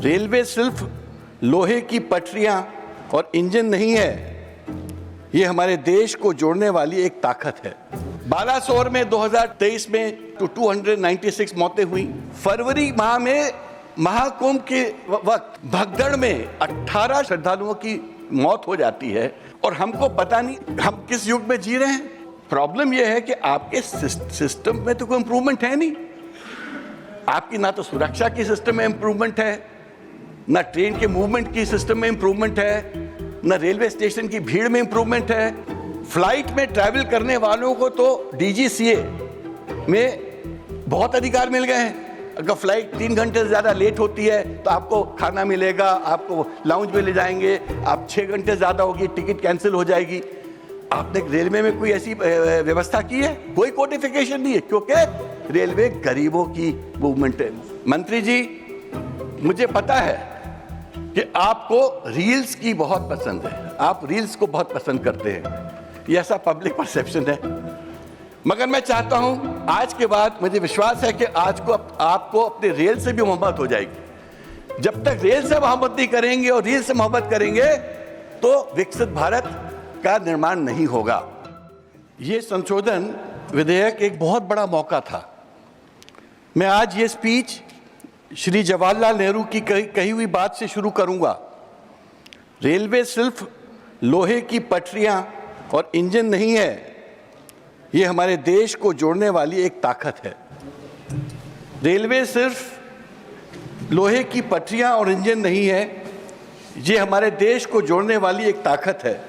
Railway सिर्फ लोहे की पटरियां और इंजन नहीं है, ये हमारे देश को जोड़ने वाली एक ताकत है। बालासोर में 2023 में 296 मौतें हुई। फरवरी माह में महाकुंभ के वक्त भगदड़ में 18 श्रद्धालुओं की मौत हो जाती है और हमको पता नहीं हम किस युग में जी रहे हैं। प्रॉब्लम यह है कि आपके सिस्टम में तो कोई इंप्रूवमेंट है नहीं। आपकी ना तो सुरक्षा की सिस्टम में इंप्रूवमेंट है, ना ट्रेन के मूवमेंट की सिस्टम में इंप्रूवमेंट है, ना रेलवे स्टेशन की भीड़ में इंप्रूवमेंट है। फ्लाइट में ट्रैवल करने वालों को तो DGCA में बहुत अधिकार मिल गए हैं। अगर फ्लाइट 3 घंटे से ज़्यादा लेट होती है तो आपको खाना मिलेगा, आपको लाउंज में ले जाएंगे। आप 6 घंटे ज़्यादा होगी, टिकट कैंसिल हो जाएगी। आपने रेलवे में कोई ऐसी व्यवस्था की है? कोई कोडिफिकेशन नहीं है, क्योंकि रेलवे गरीबों की मूवमेंट है। मंत्री जी, मुझे पता है कि आपको रील्स की बहुत पसंद है, आप रील्स को बहुत पसंद करते हैं, ये ऐसा पब्लिक परसेप्शन है। मगर मैं चाहता हूं आज के बाद, मुझे विश्वास है कि आज को आपको अपने रेल से भी मोहब्बत हो जाएगी। जब तक रेल से मोहब्बत नहीं करेंगे और रील से मोहब्बत करेंगे तो विकसित भारत का निर्माण नहीं होगा। ये संशोधन विधेयक एक बहुत बड़ा मौका था। मैं आज ये स्पीच श्री जवाहरलाल नेहरू की कही हुई बात से शुरू करूंगा। रेलवे सिर्फ लोहे की पटरियां और इंजन नहीं है, ये हमारे देश को जोड़ने वाली एक ताकत है। रेलवे सिर्फ लोहे की पटरियां और इंजन नहीं है, ये हमारे देश को जोड़ने वाली एक ताकत है।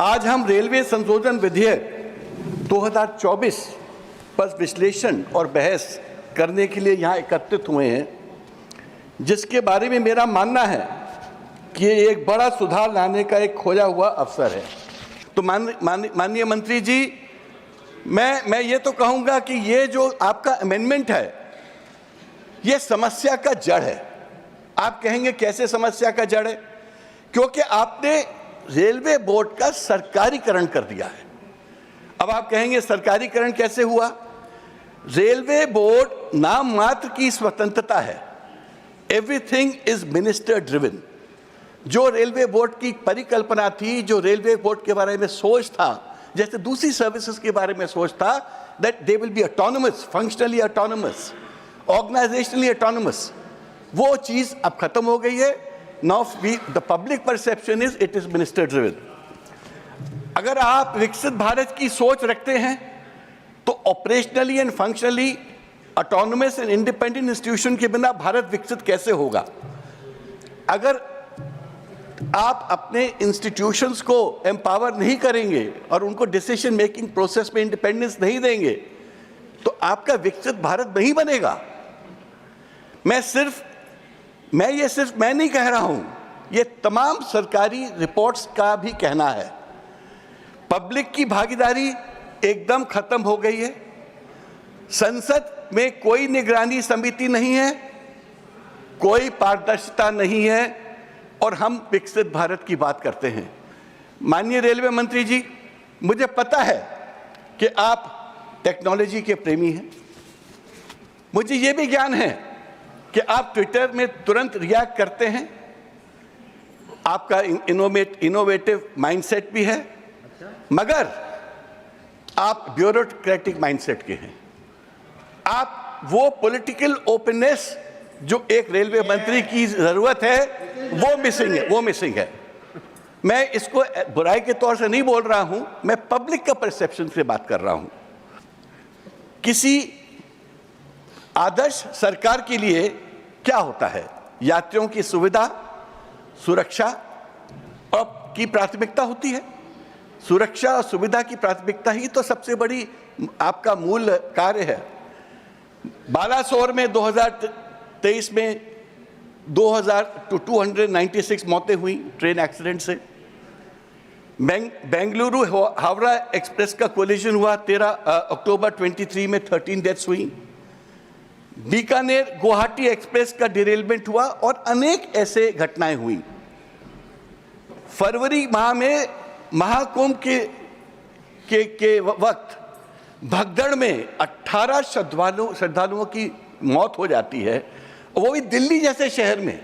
आज हम रेलवे संशोधन विधेयक 2024 पर विश्लेषण और बहस करने के लिए यहाँ एकत्रित हुए हैं, जिसके बारे में मेरा मानना है कि ये एक बड़ा सुधार लाने का एक खोया हुआ अवसर है। तो माननीय मंत्री जी, मैं ये तो कहूँगा कि ये जो आपका अमेंडमेंट है, ये समस्या का जड़ है। आप कहेंगे कैसे समस्या का जड़ है? क्योंकि आपने रेलवे बोर्ड का सरकारीकरण कर दिया है। अब आप कहेंगे सरकारीकरण कैसे हुआ? रेलवे बोर्ड नाम मात्र की स्वतंत्रता है। Everything is minister driven. जो रेलवे बोर्ड की परिकल्पना थी, जो रेलवे बोर्ड के बारे में सोच था, जैसे दूसरी सर्विसेज के बारे में सोच था, that they will be autonomous, functionally autonomous, organisationally autonomous, वो चीज अब खत्म हो गई है। Now the public perception is it is minister driven. अगर आप विकसित भारत की सोच रखते हैं तो operationally and functionally autonomous and independent institution के बिना भारत विकसित कैसे होगा? अगर आप अपने इंस्टीट्यूशंस को एम्पावर नहीं करेंगे और उनको डिसीजन मेकिंग प्रोसेस में इंडिपेंडेंस नहीं देंगे तो आपका विकसित भारत नहीं बनेगा। मैं नहीं कह रहा हूं, ये तमाम सरकारी रिपोर्ट्स का भी कहना है। पब्लिक की भागीदारी एकदम खत्म हो गई है। संसद में कोई निगरानी समिति नहीं है, कोई पारदर्शिता नहीं है और हम विकसित भारत की बात करते हैं। माननीय रेलवे मंत्री जी, मुझे पता है कि आप टेक्नोलॉजी के प्रेमी हैं। मुझे यह भी ज्ञान है कि आप ट्विटर में तुरंत रिएक्ट करते हैं। आपका इनोवेटिव माइंडसेट भी है, मगर आप ब्यूरोक्रेटिक माइंडसेट के हैं। आप वो पॉलिटिकल ओपननेस जो एक रेलवे मंत्री की जरूरत है, वो मिसिंग है। मैं इसको बुराई के तौर से नहीं बोल रहा हूं, मैं पब्लिक का परसेप्शन से बात कर रहा हूं। किसी आदर्श सरकार के लिए क्या होता है? यात्रियों की सुविधा, सुरक्षा और की प्राथमिकता होती है। सुरक्षा और सुविधा की प्राथमिकता ही तो सबसे बड़ी आपका मूल कार्य है। बालासोर में 2023 में 296 मौतें हुई ट्रेन एक्सीडेंट से। बेंगलुरु हावड़ा एक्सप्रेस का कोलिजन हुआ 13 अक्टूबर 23 में 13 डेथ्स हुई। बीकानेर गुवाहाटी एक्सप्रेस का डिरेलमेंट हुआ और अनेक ऐसे घटनाएं हुई। फरवरी माह में महाकुंभ के वक्त भगदड़ में 18 श्रद्धालुओं की मौत हो जाती है वो भी दिल्ली जैसे शहर में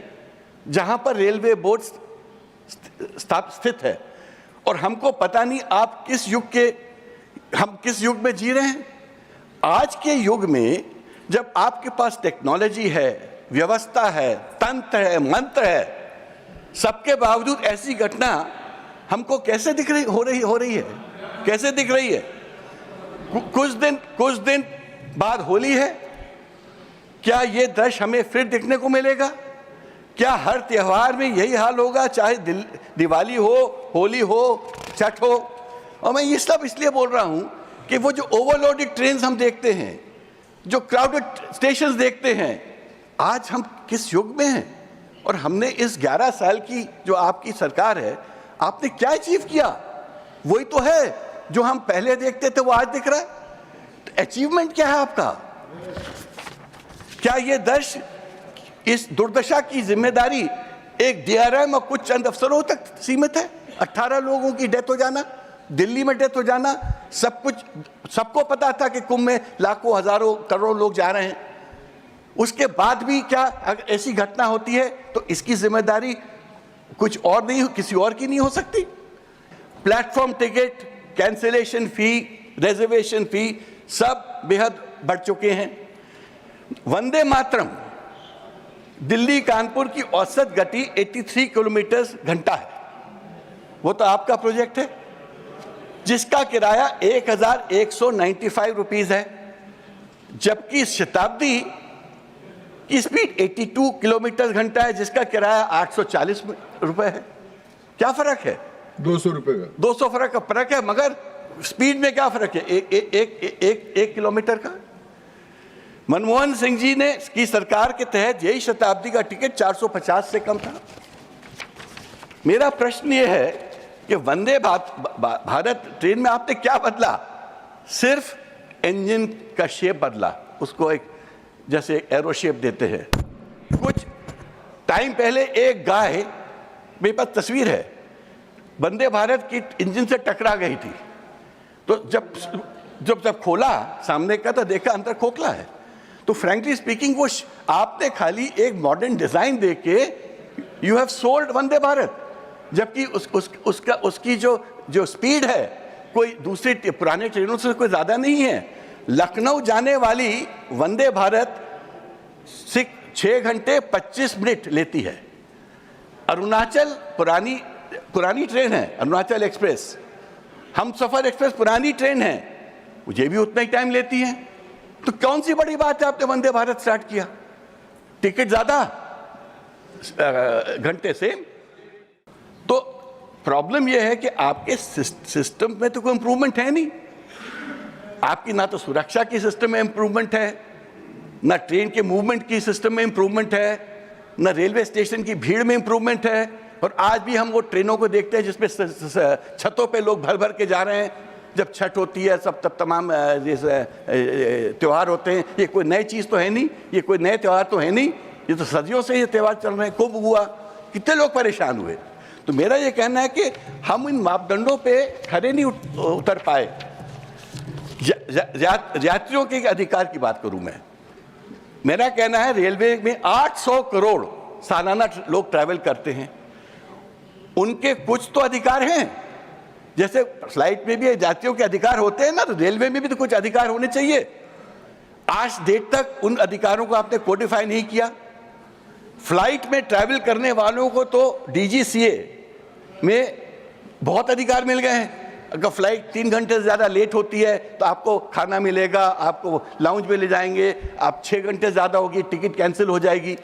जहां पर रेलवे बोर्ड स्थित है। और हमको पता नहीं आप हम किस युग में जी रहे हैं। आज के युग में जब आपके पास टेक्नोलॉजी है, व्यवस्था है, तंत्र है, मंत्र है, सबके बावजूद ऐसी घटना हमको कैसे हो रही है, कैसे दिख रही है। कुछ दिन बाद होली है, क्या ये दृश्य हमें फिर देखने को मिलेगा? क्या हर त्योहार में यही हाल होगा, चाहे दिवाली हो, होली हो, छठ हो? और मैं ये सब इसलिए बोल रहा हूं कि वो जो ओवरलोडेड ट्रेन हम देखते हैं, जो क्राउडेड स्टेशंस देखते हैं, आज हम किस युग में हैं? और हमने इस 11 साल की जो आपकी सरकार है, आपने क्या अचीव किया? वही तो है जो हम पहले देखते थे, वो आज दिख रहा है। तो अचीवमेंट क्या है आपका? क्या ये दृश्य, इस दुर्दशा की जिम्मेदारी एक डीआरएम और कुछ चंद अफसरों तक सीमित है? 18 लोगों की डेथ हो जाना, दिल्ली में डेथ हो जाना, सबको पता था कि कुंभ में लाखों, हजारों, करोड़ों लोग जा रहे हैं। उसके बाद भी क्या अगर ऐसी घटना होती है तो इसकी जिम्मेदारी कुछ और नहीं, किसी और की नहीं हो सकती? प्लेटफॉर्म टिकट, कैंसिलेशन फी, रिजर्वेशन फी सब बेहद बढ़ चुके हैं। वंदे मातरम दिल्ली कानपुर की औसत गति 83 किलोमीटर घंटा है। वो तो आपका प्रोजेक्ट है, जिसका किराया 1195 रुपीज है, जबकि शताब्दी की स्पीड 82 किलोमीटर घंटा है, जिसका किराया 840 रुपए है। क्या फर्क है? 200 रुपए का 200 फर्क है, मगर स्पीड में क्या फर्क है? एक किलोमीटर का। मनमोहन सिंह जी ने की सरकार के तहत यही शताब्दी का टिकट 450 से कम था। मेरा प्रश्न यह है कि वंदे भारत ट्रेन में आपने क्या बदला? सिर्फ इंजन का शेप बदला, उसको एक जैसे एरो शेप देते हैं। कुछ टाइम पहले एक गाय, मेरे पास तस्वीर है, वंदे भारत की इंजन से टकरा गई थी। तो जब खोला सामने का तो देखा अंदर खोखला है। तो फ्रैंकली स्पीकिंग वो आपने खाली एक मॉडर्न डिजाइन देके you have sold Vande Bharat, जबकि उसकी जो स्पीड है कोई दूसरी पुराने ट्रेनों से कोई ज्यादा नहीं है। लखनऊ जाने वाली वंदे भारत 6 घंटे 25 मिनट लेती है। अरुणाचल पुरानी ट्रेन है, अरुणाचल एक्सप्रेस, हमसफर एक्सप्रेस पुरानी ट्रेन है, मुझे भी उतना ही टाइम लेती है। तो कौन सी बड़ी बात है आपने वंदे भारत स्टार्ट किया? टिकट ज्यादा, घंटे से। तो प्रॉब्लम यह है कि आपके सिस्टम में तो कोई इंप्रूवमेंट है नहीं। आपकी ना तो सुरक्षा की सिस्टम में इंप्रूवमेंट है, ना ट्रेन के मूवमेंट की सिस्टम में इंप्रूवमेंट है, ना रेलवे स्टेशन की भीड़ में इंप्रूवमेंट है। और आज भी हम वो ट्रेनों को देखते हैं जिसमें छतों पे लोग भर भर के जा रहे हैं। जब छठ होती है तब तमाम त्योहार होते हैं। ये कोई नई चीज़ तो है नहीं, ये कोई नए त्यौहार तो है नहीं, ये तो सदियों से ये त्यौहार चल रहे हैं। कुंभ हुआ, कितने लोग परेशान हुए। तो मेरा ये कहना है कि हम इन मापदंडों पे खरे नहीं उतर पाए। यात्रियों के अधिकार की बात करूं मैं, मेरा कहना है रेलवे में 800 करोड़ सालाना लोग ट्रैवल करते हैं, उनके कुछ तो अधिकार हैं। जैसे फ्लाइट में भी यात्रियों के अधिकार होते हैं ना, तो रेलवे में भी तो कुछ अधिकार होने चाहिए। आज डेट तक उन अधिकारों को आपने कोडिफाई नहीं किया। फ्लाइट में ट्रैवल करने वालों को तो डीजीसीए में बहुत अधिकार मिल गए हैं। अगर फ्लाइट 3 घंटे से ज़्यादा लेट होती है तो आपको खाना मिलेगा, आपको लाउंज में ले जाएंगे। आप 6 घंटे ज़्यादा होगी, टिकट कैंसिल हो जाएगी।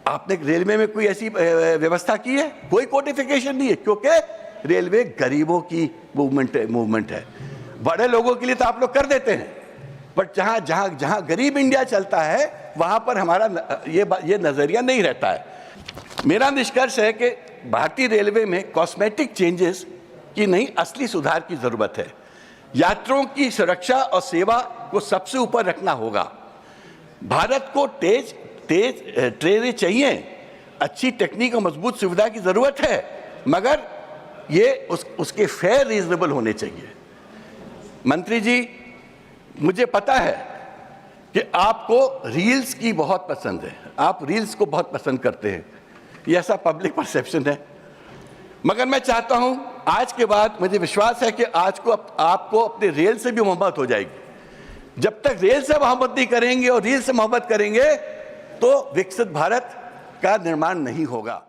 आपने रेलवे में कोई ऐसी व्यवस्था की है? कोई कोडिफिकेशन नहीं है, क्योंकि रेलवे गरीबों की मूवमेंट है। बड़े लोगों के लिए तो आप लोग कर देते हैं, बट जहां गरीब इंडिया चलता है वहां पर हमारा ये नजरिया नहीं रहता है। मेरा निष्कर्ष है कि भारतीय रेलवे में कॉस्मेटिक चेंजेस की नहीं, असली सुधार की जरूरत है। यात्रियों की सुरक्षा और सेवा को सबसे ऊपर रखना होगा। भारत को तेज ट्रेनें चाहिए, अच्छी टेक्निक और मजबूत सुविधा की जरूरत है, मगर ये उसके फेयर रीजनेबल होने चाहिए। मंत्री जी, मुझे पता है कि आपको रील्स की बहुत पसंद है, आप रील्स को बहुत पसंद करते हैं, ये ऐसा पब्लिक परसेप्शन है। मगर मैं चाहता हूं आज के बाद, मुझे विश्वास है कि आज को आपको अपने रेल से भी मोहब्बत हो जाएगी। जब तक रेल से मोहब्बत नहीं करेंगे और रील से मोहब्बत करेंगे तो विकसित भारत का निर्माण नहीं होगा।